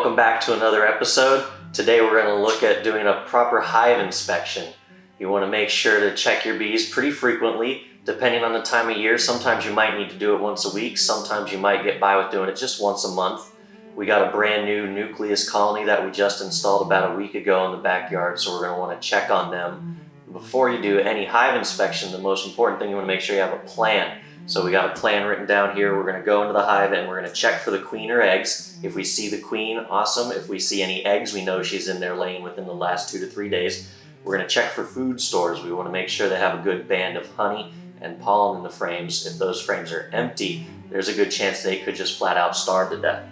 welcome back to another episode. Today we're going to look at doing a proper hive inspection. You want to make sure to check your bees pretty frequently. Depending on the time of year, sometimes you might need to do it once a week, sometimes you might get by with doing it just once a month. We got a brand new nucleus colony that we just installed about a week ago in the backyard, so we're going to want to check on them. Before you do any hive inspection, the most important thing, you want to make sure you have a plan. So we got a plan written down here. We're going to go into the hive and we're going to check for the queen or eggs. If we see the queen, awesome. If we see any eggs, we know she's in there laying within the last 2 to 3 days. We're going to check for food stores. We want to make sure they have a good band of honey and pollen in the frames. If those frames are empty, there's a good chance they could just flat out starve to death.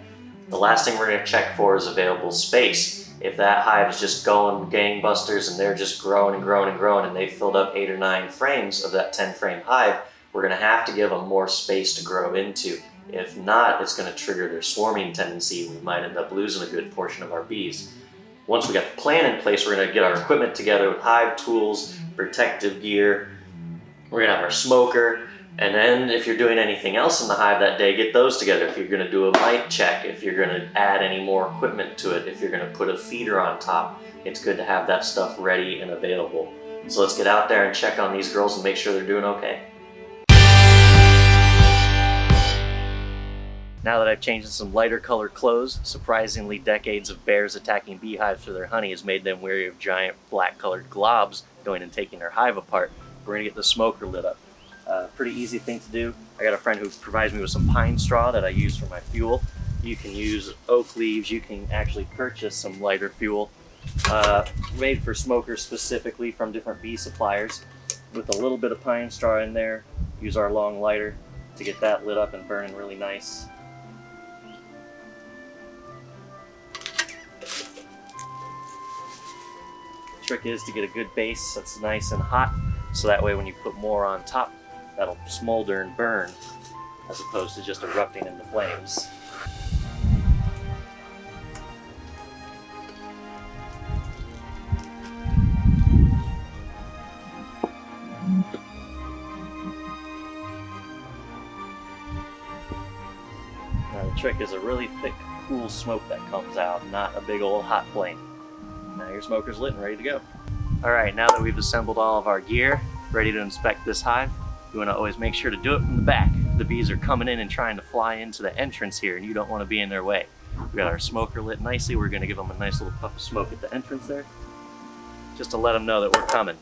The last thing we're going to check for is available space. If that hive is just going gangbusters and they're just growing and growing and growing and they've filled up 8 or 9 frames of that 10 frame hive, we're going to have to give them more space to grow into. If not, it's going to trigger their swarming tendency. We might end up losing a good portion of our bees. Once we got the plan in place, we're going to get our equipment together with hive tools, protective gear. We're going to have our smoker. And then if you're doing anything else in the hive that day, get those together. If you're going to do a light check, if you're going to add any more equipment to it, if you're going to put a feeder on top, it's good to have that stuff ready and available. So let's get out there and check on these girls and make sure they're doing okay. Now that I've changed to some lighter colored clothes, surprisingly decades of bears attacking beehives for their honey has made them wary of giant black colored globs going and taking their hive apart. We're going to get the smoker lit up. Pretty easy thing to do. I got a friend who provides me with some pine straw that I use for my fuel. You can use oak leaves. You can actually purchase some lighter fuel made for smokers specifically from different bee suppliers. With a little bit of pine straw in there, use our long lighter to get that lit up and burning really nice. The trick is to get a good base that's nice and hot, so that way when you put more on top, that'll smolder and burn, as opposed to just erupting into flames. Now the trick is a really thick, cool smoke that comes out, not a big old hot flame. Now your smoker's lit and ready to go. All right, now that we've assembled all of our gear, ready to inspect this hive, you want to always make sure to do it from the back. The bees are coming in and trying to fly into the entrance here, and you don't want to be in their way. We got our smoker lit nicely. We're going to give them a nice little puff of smoke at the entrance there, just to let them know that we're coming.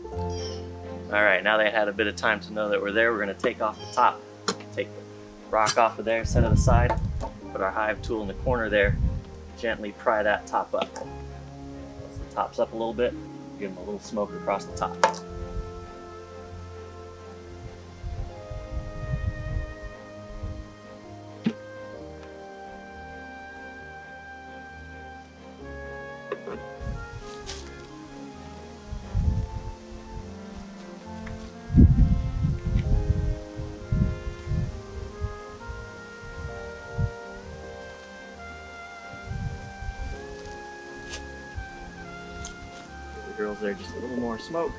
All right, now they had a bit of time to know that we're there. We're going to take off the top, take the rock off of there, set it aside, put our hive tool in the corner there, gently pry that top up. Once the top's up a little bit, give them a little smoke across the top. Girls there, just a little more smoke.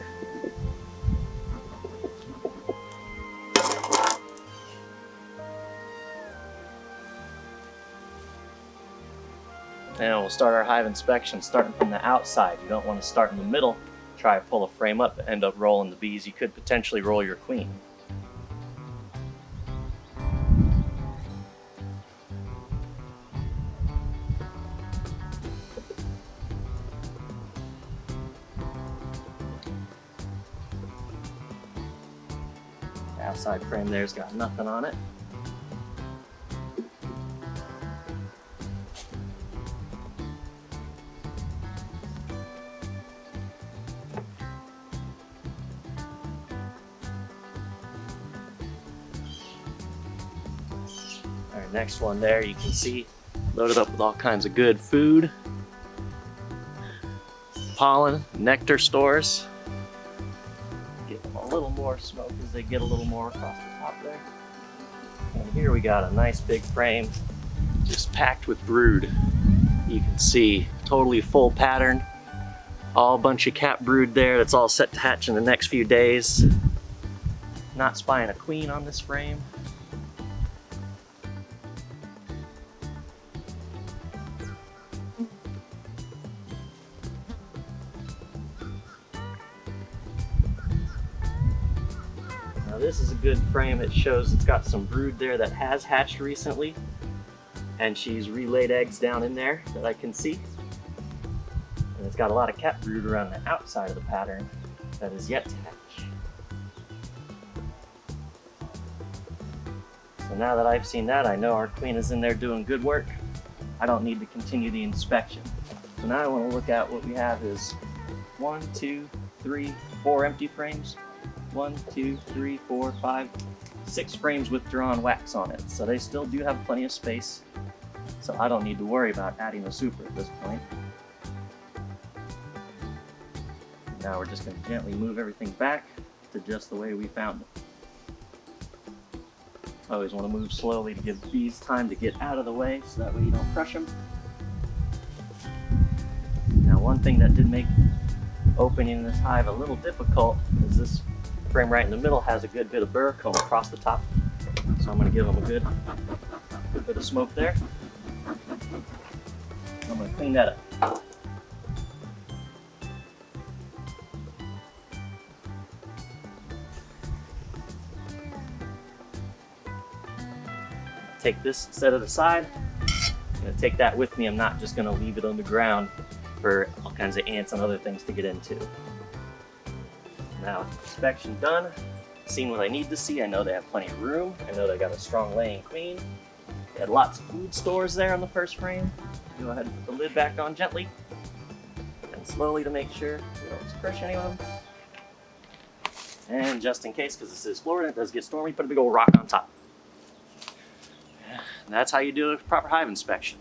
And we'll start our hive inspection starting from the outside. You don't want to start in the middle, try to pull a frame up, end up rolling the bees. You could potentially roll your queen. Outside frame there's got nothing on it. Our next one there, you can see loaded up with all kinds of good food, pollen, nectar stores. A little more smoke as they get a little more across the top there. And here we got a nice big frame just packed with brood. You can see totally full pattern, all a bunch of cap brood there that's all set to hatch in the next few days. Not spying a queen on this frame. Now this is a good frame. It shows it's got some brood there that has hatched recently, and she's relayed eggs down in there that I can see. And it's got a lot of cat brood around the outside of the pattern that is yet to hatch. So now that I've seen that, I know our queen is in there doing good work. I don't need to continue the inspection. So now I want to look at what we have is 1, 2, 3, 4 empty frames. 1, 2, 3, 4, 5, 6 frames with drawn wax on it. So they still do have plenty of space. So I don't need to worry about adding a super at this point. Now we're just going to gently move everything back to just the way we found it. I always want to move slowly to give bees time to get out of the way so that way you don't crush them. Now one thing that did make opening this hive a little difficult is this frame right in the middle has a good bit of burr comb across the top. So I'm going to give them a good bit of smoke there. I'm going to clean that up. Take this, set it aside. I'm going to take that with me. I'm not just going to leave it on the ground for all kinds of ants and other things to get into. Now, inspection done. Seen what I need to see. I know they have plenty of room. I know they got a strong laying queen. They had lots of food stores there on the first frame. Go ahead and put the lid back on gently and slowly to make sure we don't crush any of them. And just in case, because this is Florida, it does get stormy, put a big old rock on top. And that's how you do a proper hive inspection.